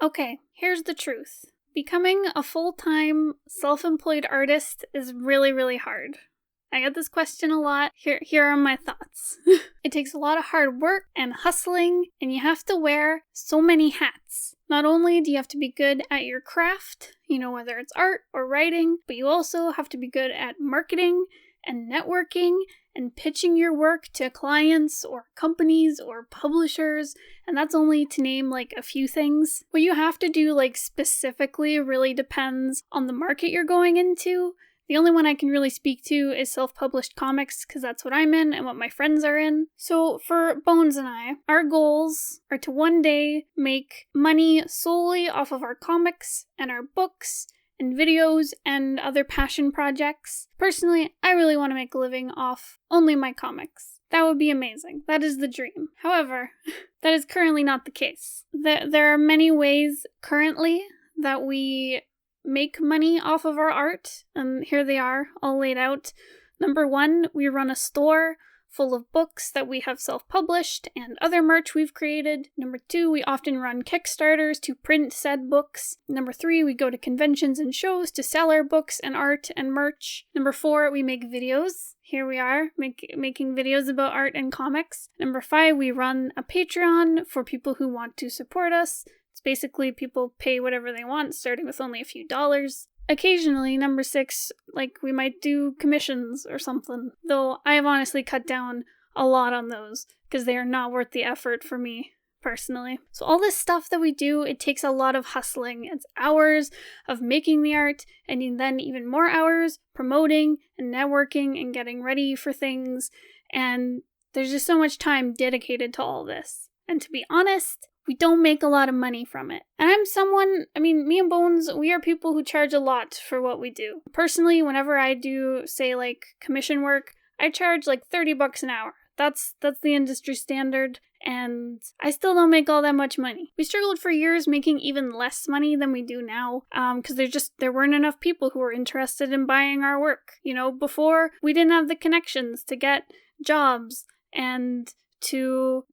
Okay, here's the truth. Becoming a full-time, self-employed artist is really, really hard. I get this question a lot. Here are my thoughts. It takes a lot of hard work and hustling, and you have to wear so many hats. Not only do you have to be good at your craft, whether it's art or writing, but you also have to be good at marketing and networking and pitching your work to clients or companies or publishers, and that's only to name a few things. What you have to do specifically really depends on the market you're going into. The only one I can really speak to is self-published comics, because that's what I'm in and what my friends are in. So for Bones and I, our goals are to one day make money solely off of our comics and our books and videos and other passion projects. Personally, I really want to make a living off only my comics. That would be amazing. That is the dream. However, that is currently not the case. There are many ways currently that we make money off of our art, and here they are, all laid out. Number one, we run a store full of books that we have self-published and other merch we've created. Number two, we often run Kickstarters to print said books. Number three, we go to conventions and shows to sell our books and art and merch. Number four, we make videos. Here we are, making videos about art and comics. Number five, we run a Patreon for people who want to support us. It's basically people pay whatever they want, starting with only a few dollars. Occasionally, number six, we might do commissions or something, though I have honestly cut down a lot on those because they are not worth the effort for me personally. So all this stuff that we do, it takes a lot of hustling. It's hours of making the art, and then even more hours promoting and networking and getting ready for things, and there's just so much time dedicated to all this. And to be honest, we don't make a lot of money from it. And me and Bones, we are people who charge a lot for what we do. Personally, whenever I do, say, commission work, I charge $30 an hour. That's the industry standard, and I still don't make all that much money. We struggled for years making even less money than we do now, because there weren't enough people who were interested in buying our work. Before, we didn't have the connections to get jobs and to,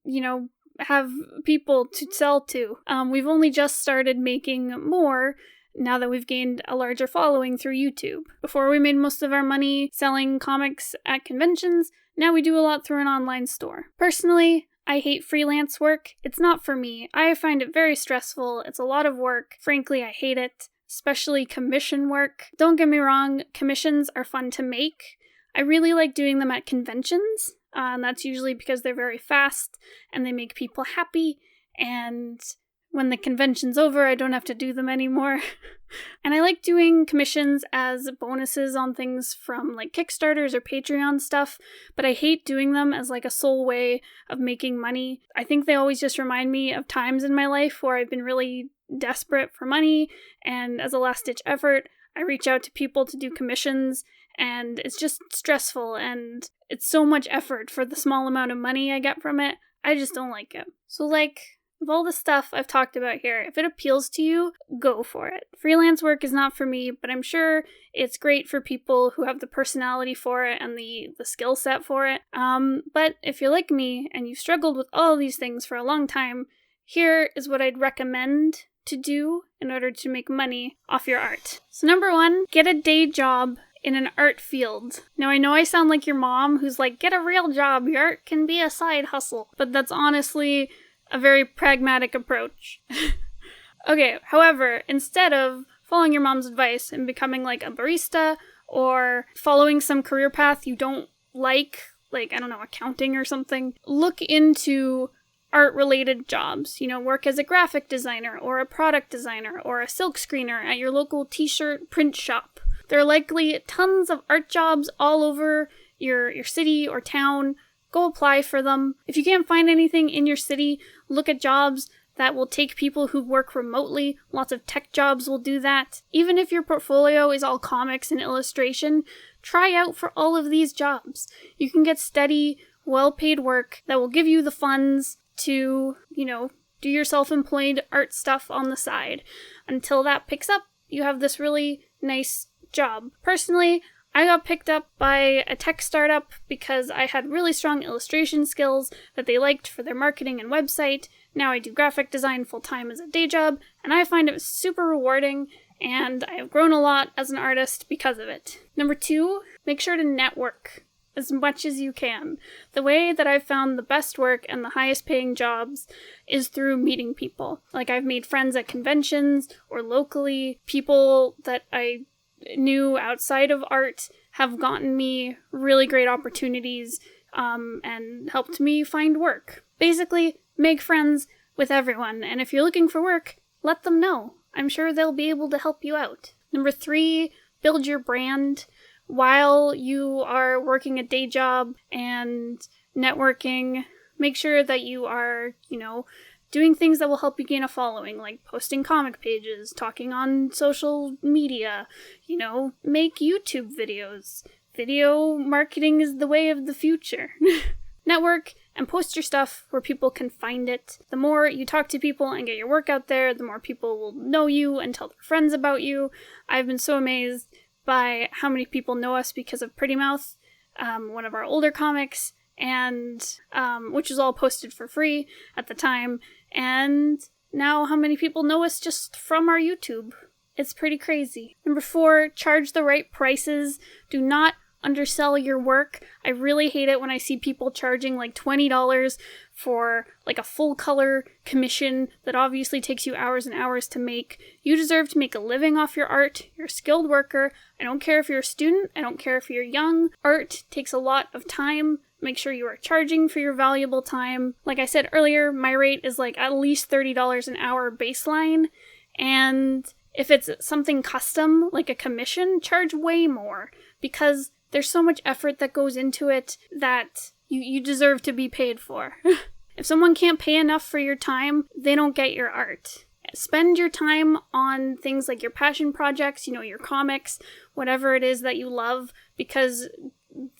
have people to sell to. We've only just started making more now that we've gained a larger following through YouTube. Before, we made most of our money selling comics at conventions. Now we do a lot through an online store. Personally, I hate freelance work. It's not for me. I find it very stressful. It's a lot of work. Frankly, I hate it, especially commission work. Don't get me wrong, commissions are fun to make. I really like doing them at conventions. And that's usually because they're very fast and they make people happy, and when the convention's over, I don't have to do them anymore. And I like doing commissions as bonuses on things from Kickstarters or Patreon stuff, but I hate doing them as a sole way of making money. I think they always just remind me of times in my life where I've been really desperate for money, and as a last-ditch effort, I reach out to people to do commissions, and it's just stressful, and it's so much effort for the small amount of money I get from it. I just don't like it. So of all the stuff I've talked about here, if it appeals to you, go for it. Freelance work is not for me, but I'm sure it's great for people who have the personality for it and the skill set for it. But if you're like me and you've struggled with all these things for a long time, here is what I'd recommend to do in order to make money off your art. So number one, get a day job in an art field. Now I know I sound like your mom who's get a real job, your art can be a side hustle, but that's honestly a very pragmatic approach. Okay, however, instead of following your mom's advice and becoming a barista or following some career path you don't like, accounting or something, look into art-related jobs. Work as a graphic designer or a product designer or a silk screener at your local t-shirt print shop. There are likely tons of art jobs all over your city or town. Go apply for them. If you can't find anything in your city, look at jobs that will take people who work remotely. Lots of tech jobs will do that. Even if your portfolio is all comics and illustration, try out for all of these jobs. You can get steady, well-paid work that will give you the funds to, do your self-employed art stuff on the side. Until that picks up, you have this really nice job. Personally, I got picked up by a tech startup because I had really strong illustration skills that they liked for their marketing and website. Now I do graphic design full-time as a day job, And I find it super rewarding, and I have grown a lot as an artist because of it. Number 2, make sure to network as much as you can. The way that I've found the best work and the highest paying jobs is through meeting people. Like, I've made friends at conventions or locally. People that I knew outside of art have gotten me really great opportunities and helped me find work. Basically, make friends with everyone, and if you're looking for work, let them know. I'm sure they'll be able to help you out. Number 3, build your brand. While you are working a day job and networking, make sure that you are, doing things that will help you gain a following, like posting comic pages, talking on social media, make YouTube videos. Video marketing is the way of the future. Network and post your stuff where people can find it. The more you talk to people and get your work out there, the more people will know you and tell their friends about you. I've been so amazed by how many people know us because of Pretty Mouth, one of our older comics, and which was all posted for free at the time, and now how many people know us just from our YouTube. It's pretty crazy. Number 4, charge the right prices. Do not undersell your work. I really hate it when I see people charging like $20 for like a full color commission that obviously takes you hours and hours to make. You deserve to make a living off your art. You're a skilled worker. I don't care if you're a student. I don't care if you're young. Art takes a lot of time. Make sure you are charging for your valuable time. Like I said earlier, my rate is like at least $30 an hour baseline. And if it's something custom, like a commission, charge way more, because there's so much effort that goes into it that you deserve to be paid for. If someone can't pay enough for your time, they don't get your art. Spend your time on things like your passion projects, your comics, whatever it is that you love, because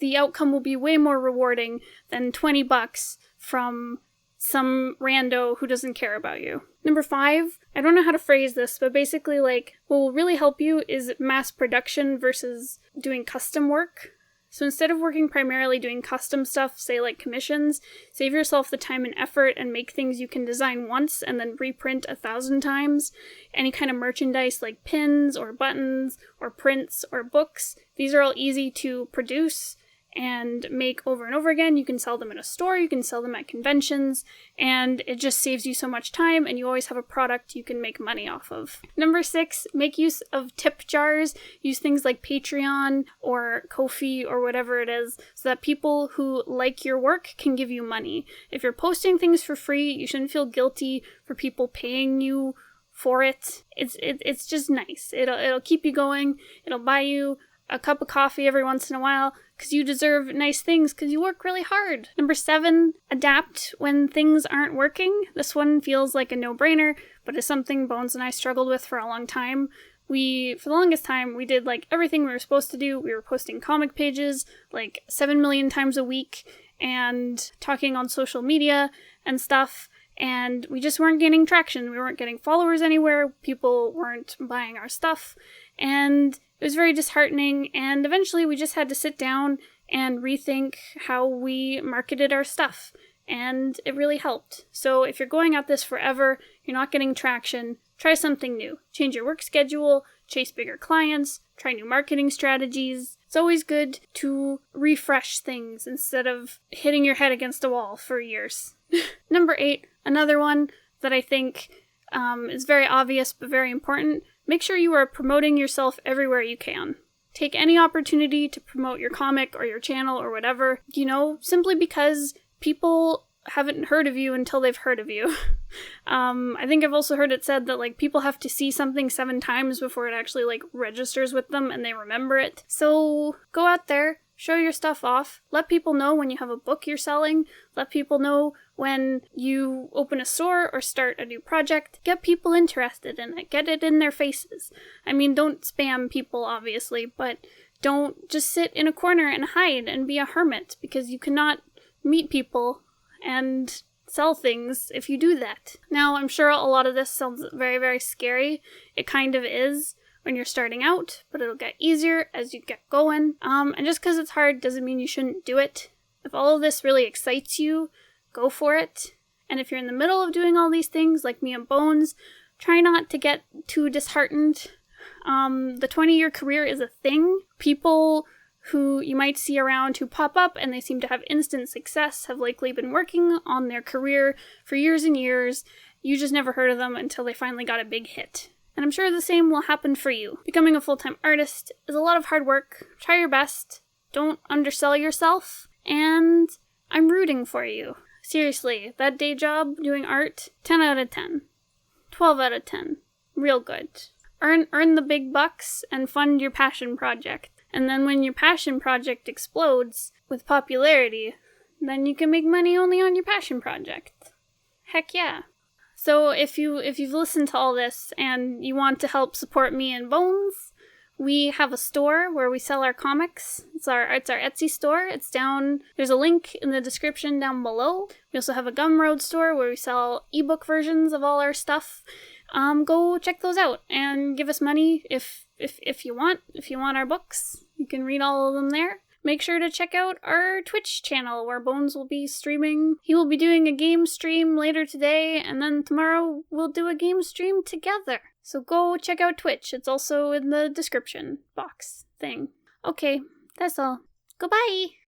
the outcome will be way more rewarding than $20 from some rando who doesn't care about you. Number 5, I don't know how to phrase this, but basically what will really help you is mass production versus doing custom work. So instead of working primarily doing custom stuff, say like commissions, save yourself the time and effort and make things you can design once and then reprint 1,000 times. Any kind of merchandise like pins or buttons or prints or books, these are all easy to produce and make over and over again. You can sell them in a store, you can sell them at conventions, and it just saves you so much time, and you always have a product you can make money off of. Number 6, make use of tip jars. Use things like Patreon or Ko-fi or whatever it is, so that people who like your work can give you money. If you're posting things for free, you shouldn't feel guilty for people paying you for it. It's just nice. It'll keep you going. It'll buy you a cup of coffee every once in a while, because you deserve nice things because you work really hard. Number 7, adapt when things aren't working. This one feels like a no-brainer, but it's something Bones and I struggled with for a long time. For the longest time, we did everything we were supposed to do. We were posting comic pages 7 million times a week and talking on social media and stuff, and we just weren't gaining traction. We weren't getting followers anywhere. People weren't buying our stuff, and it was very disheartening, and eventually we just had to sit down and rethink how we marketed our stuff, and it really helped. So if you're going at this forever, you're not getting traction, try something new. Change your work schedule, chase bigger clients, try new marketing strategies. It's always good to refresh things instead of hitting your head against a wall for years. Number 8, another one that I think is very obvious but very important. Make sure you are promoting yourself everywhere you can. Take any opportunity to promote your comic or your channel or whatever, simply because people haven't heard of you until they've heard of you. I think I've also heard it said that people have to see something 7 times before it actually registers with them and they remember it. So go out there, show your stuff off, let people know when you have a book you're selling, let people know when you open a store or start a new project. Get people interested in it, get it in their faces. I mean, don't spam people, obviously, but don't just sit in a corner and hide and be a hermit, because you cannot meet people and sell things if you do that. Now, I'm sure a lot of this sounds very, very scary. It kind of is when you're starting out, but it'll get easier as you get going. And just because it's hard doesn't mean you shouldn't do it. If all of this really excites you, go for it. And if you're in the middle of doing all these things, like me and Bones, Try not to get too disheartened. The 20-year career is a thing. People who you might see around who pop up and they seem to have instant success have likely been working on their career for years and years. You just never heard of them until they finally got a big hit. And I'm sure the same will happen for you. Becoming a full-time artist is a lot of hard work. Try your best. Don't undersell yourself. And I'm rooting for you. Seriously, that day job doing art, 10 out of 10. 12 out of 10. Real good. Earn the big bucks and fund your passion project. And then when your passion project explodes with popularity, then you can make money only on your passion project. Heck yeah. So if you've listened to all this and you want to help support me and Bones, we have a store where we sell our comics. It's our Etsy store. There's a link in the description down below. We also have a Gumroad store where we sell ebook versions of all our stuff. Go check those out and give us money if you want. If you want our books, you can read all of them there. Make sure to check out our Twitch channel where Bones will be streaming. He will be doing a game stream later today, and then tomorrow we'll do a game stream together. So go check out Twitch. It's also in the description box thing. Okay, that's all. Goodbye!